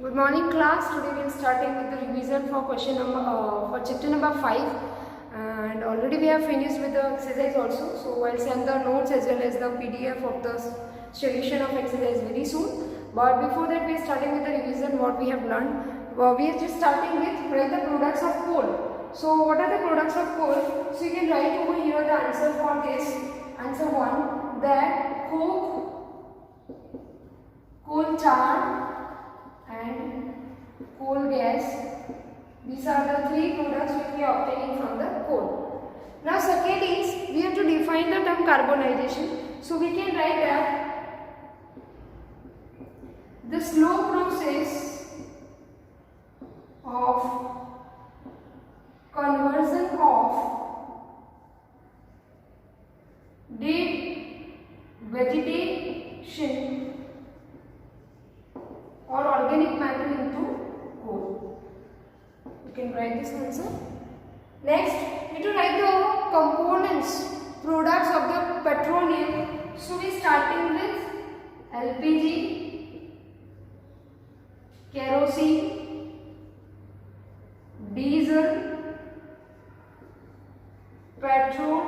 Good morning class. Today we are starting with the revision for question number for chapter number 5, and already we have finished with the exercise also. So I'll send the notes as well as the PDF of the solution of exercise very soon. But before that we are starting with the revision what we have learned. We are just starting with write the products of coal. So what are the products of coal? So you can write over here the answer for this. Answer 1, that coke, coal tar and coal gas. These are the three products which we are obtaining from the coal. Now second is we have to define the term carbonization. So we can write that the slow process of conversion of dead vegetation or organic matter into coal. You can write this answer. Next, we need to write the components, products of the petroleum. So we starting with LPG, kerosene, diesel, petrol,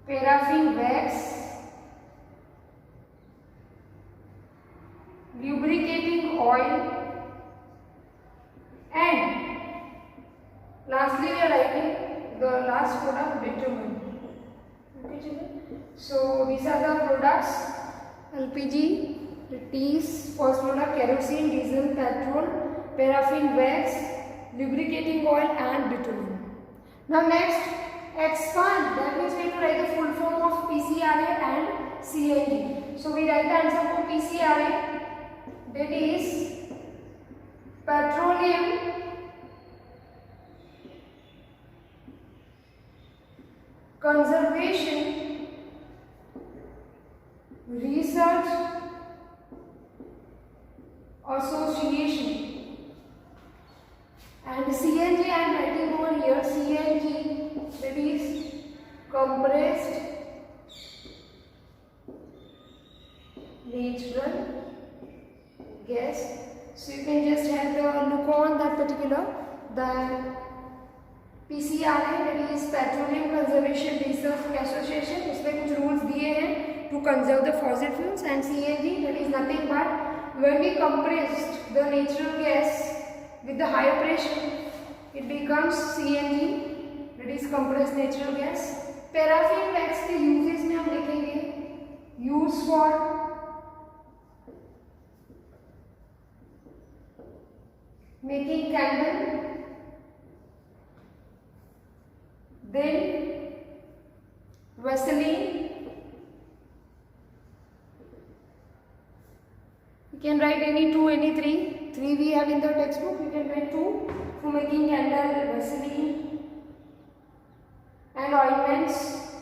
paraffin wax, lubricating oil, and lastly we are writing the last product, bitumen. Okay, children? So these are the products: LPG, it is first product, kerosene, diesel, petrol, paraffin wax, lubricating oil, and bitumen. Now next, expand. That means we have to write the full form of PCRA and CNG. So we write the answer for PCRA. That is petroleum conservation research association. And CNG I am writing over here, CNG, that is compressed natural gas. So you can just have the look on that particular, the PCRA, that is Petroleum Conservation Research Association, उसमें कुछ rules दिए हैं to conserve the fossil fuels. And CNG, that is nothing but when we compressed the natural gas with the higher pressure, it becomes CNG, that is compressed natural gas. Paraffin wax के uses में हम लिखेंगे use for making candle, then Vaseline. You can write any two, any three. Three we have in the textbook. You can write two for making candle, Vaseline, and ointments.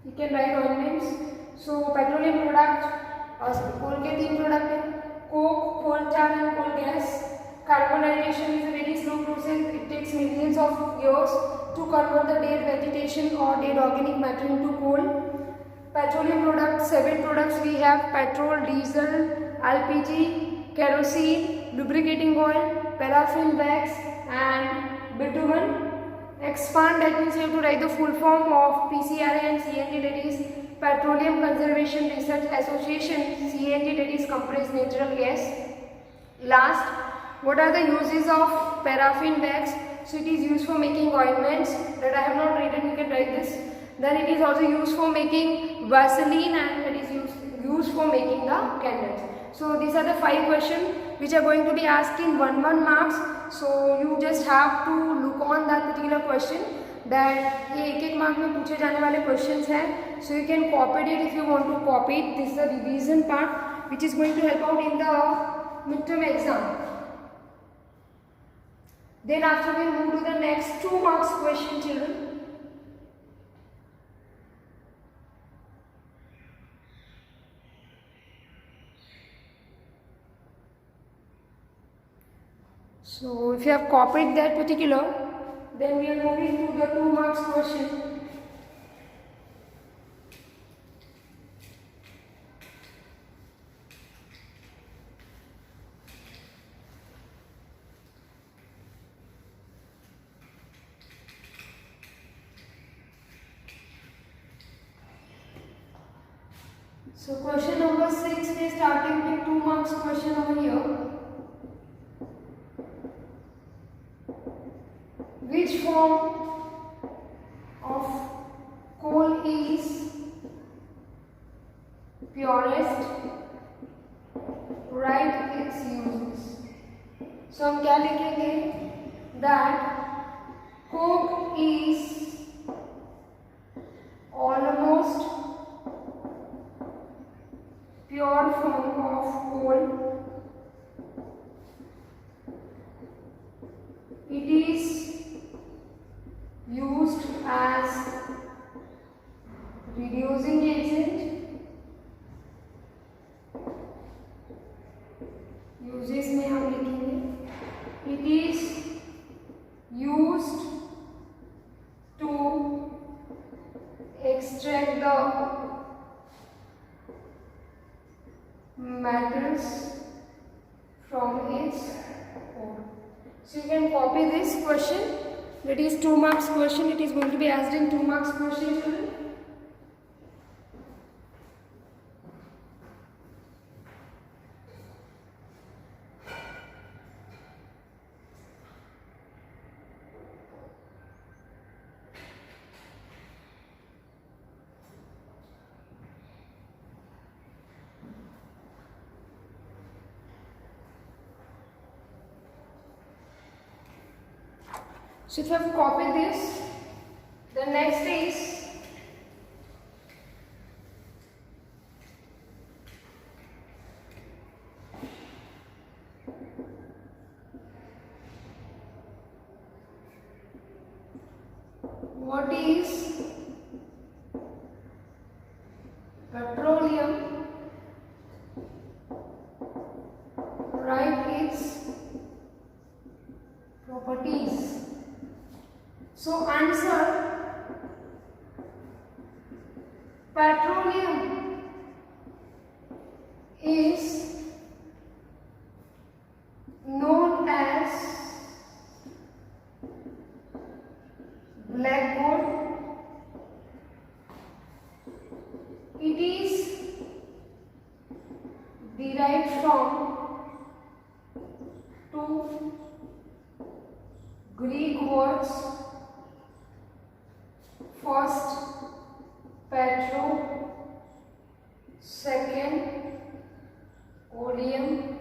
You can write ointments. So petroleum product, coal के तीन product है, coke, coal tar and coal gas. Carbonization is a very slow process. It takes millions of years to convert the dead vegetation or dead organic matter into coal. Petroleum products, 7 products we have: petrol, diesel, LPG, kerosene, lubricating oil, paraffin wax, and bitumen. Expand, that means you have to write the full form of PCRA and CNG, that is Petroleum Conservation Research Association, CNG, that is compressed natural gas. Last, what are the uses of paraffin wax? So it is used for making ointments, that I have not written, you can write this. Then it is also used for making Vaseline, and it is used for making the candles. So these are the 5 questions which are going to be asked in 1 marks. So you just have to look on that particular question, that ये एक mark में पूछे जाने वाले questions हैं. So you can copy it if you want to copy it. This is the revision part which is going to help out in the midterm exam. Then after we move to the next 2 marks question, children. So if you have copied that particular, then we are moving to the 2 marks question. So question number 6, we are starting with 2 marks question over here. Which form of coal is purest? Write its uses. So हम क्या लिखेंगे? That coke is almost pure form of coal. It is used as reducing agent. Uses में हम लिखेंगे it is used to extract the metals from its ore. So you can copy this question. That is 2 marks question. It is going to be asked in 2 marks question, children. So if you have copied this, the next is what is petroleum? Write its properties. So answer, petroleum is known as black gold. It is derived from two Greek words. First, petro, second, oleum,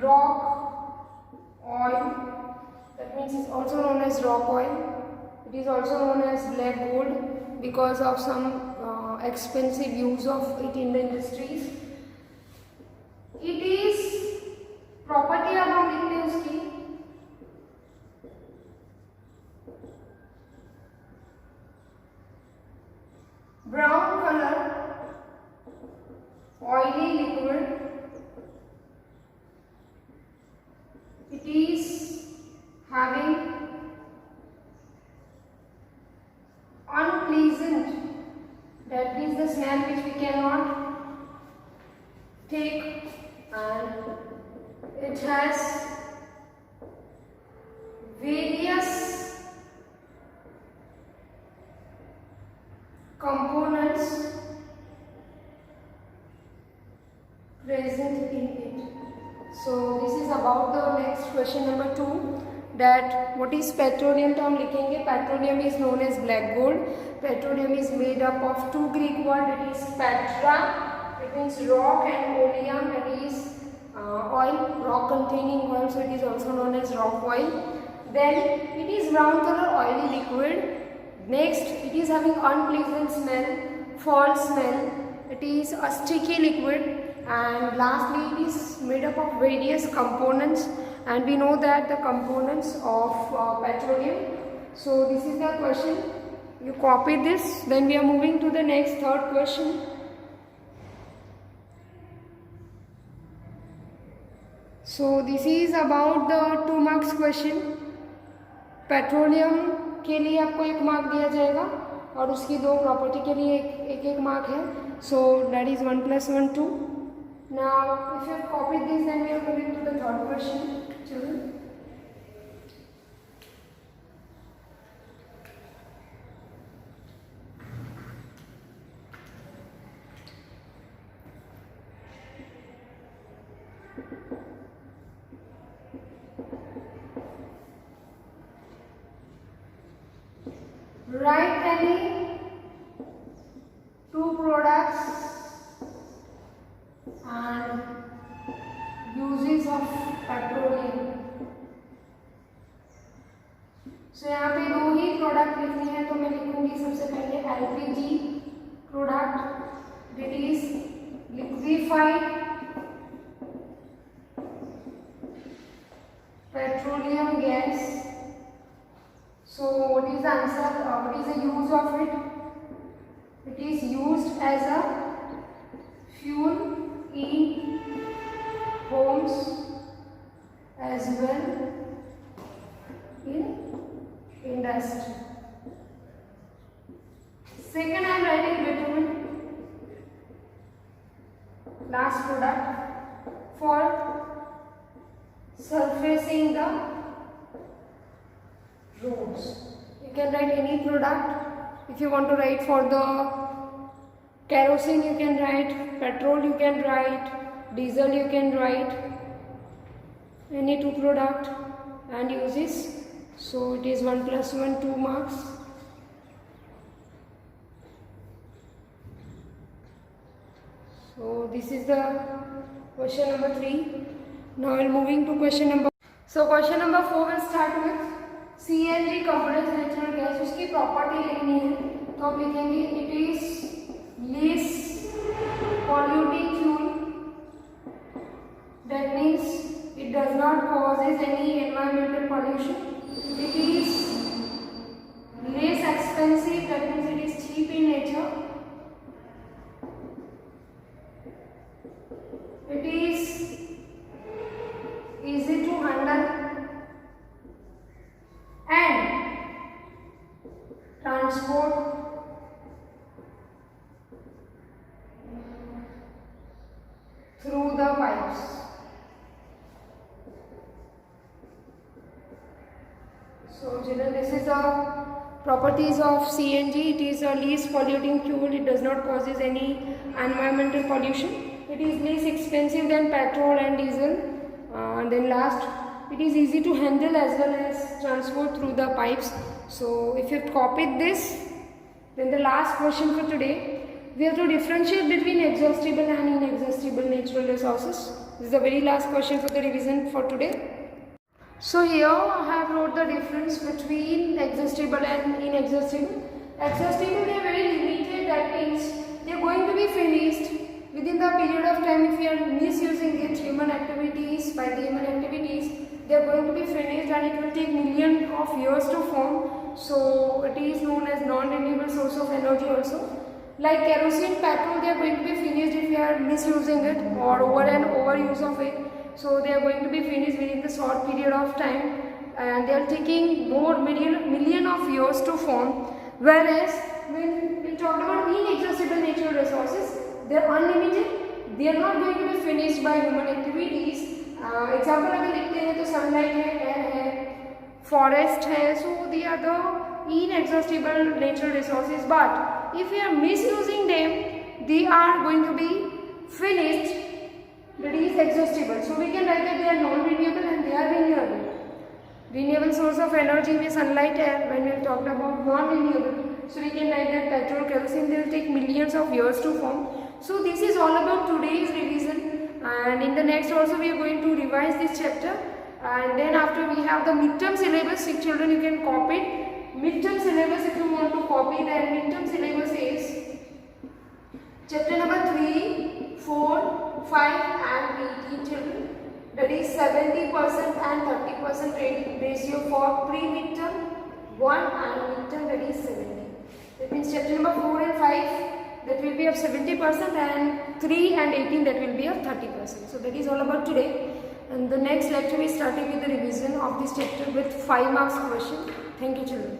rock, oil. That means it's also known as rock oil. It is also known as black gold because of some expensive use of it in the industries. It is property अब हम लिखते हैं उसकी brown color, oily liquid. It is having unpleasant, that is the smell which we cannot take, and it has various components present in it. So this is about the next question number 2, that what is petroleum? तो हम लिखेंगे petroleum is known as black gold. Petroleum is made up of two Greek words, that is petra, it means rock, and oleum, that is oil, rock containing oil, so it is also known as rock oil. Then it is brown color oily liquid. Next, it is having unpleasant smell, foul smell, it is a sticky liquid, and lastly it is made up of various components, and we know that the components of petroleum. So this is the question, you copy this. Then we are moving to the next third question. So this is about the 2 marks question. Petroleum के लिए आपको 1 mark दिया जाएगा और उसकी 2 property के लिए एक मार्क है. So that is 1 + 1 2. Now if you have copied this, then we are moving to the third question. Children, Write any two products and uses of petroleum. So यहाँ पे दो ही प्रोडक्ट लिखने हैं, तो मैं लिखूंगी सबसे पहले LPG product, that is liquefied petroleum gas. So what is the answer? What is the use of it? It is used as a fuel in homes as well in industry. Second, I am writing bitumen, last product for surfacing the roads. You can write any product. If you want to write for the kerosene, you can write petrol, you can write diesel, you can write any two product and uses. So it is 1 + 1, 2 marks. So this is the question number 3. Now we are moving to question number. So question number 4 will start with CNG compressed natural gas. उसकी property लिखनी है, तो आप लिखेंगे it is least polluting fuel. That means it does not causes any environmental pollution. It is less expensive. That means it is cheap in nature. It is easy to handle and transport through the pipes. So children, this is the properties of CNG. It is a least polluting fuel. It does not causes any environmental pollution. It is less expensive than petrol and diesel. And then last, it is easy to handle as well as transport through the pipes. So if you have copied this, then the last question for today, we have to differentiate between exhaustible and inexhaustible natural resources. This is the very last question for the revision for today. So here I have wrote the difference between exhaustible and inexhaustible. Exhaustible, they are very limited. That means they are going to be finished within the period of time. If we are misusing it, human activities, by the human activities, they are going to be finished and it will take millions of years to form. So it is known as non-renewable source of energy also. Like kerosene, petrol, they are going to be finished if we are misusing it or over and overuse of it. So they are going to be finished within the short period of time and they are taking more million of years to form. Whereas when we talk about inexhaustible natural resources, they are unlimited. They are not going to be finished by human activities. Example अगर लिखते हैं तो sunlight है, air है, forest है. So they are the inexhaustible natural resources. But if you are misusing them, they are going to be finished. That is exhaustible. So we can write that they are non-renewable and they are renewable. Renewable source of energy में sunlight है. When we talked about non-renewable, so we can write that petrol, kerosene, they will take millions of years to form. So this is all about today's revision. And in the next also we are going to revise this chapter. And then after we have the midterm syllabus. Children, you can copy it. Midterm syllabus, if you want to copy, then midterm syllabus is chapter number 3, 4, 5 and 18 children. That is 70% and 30% ratio for pre-midterm, 1 and midterm, that is 70. That means chapter number 4 and 5 that will be of 70% and 3 and 18 that will be of 30%. So that is all about today. And the next lecture we started with the revision of this chapter with 5 marks question. Thank you children.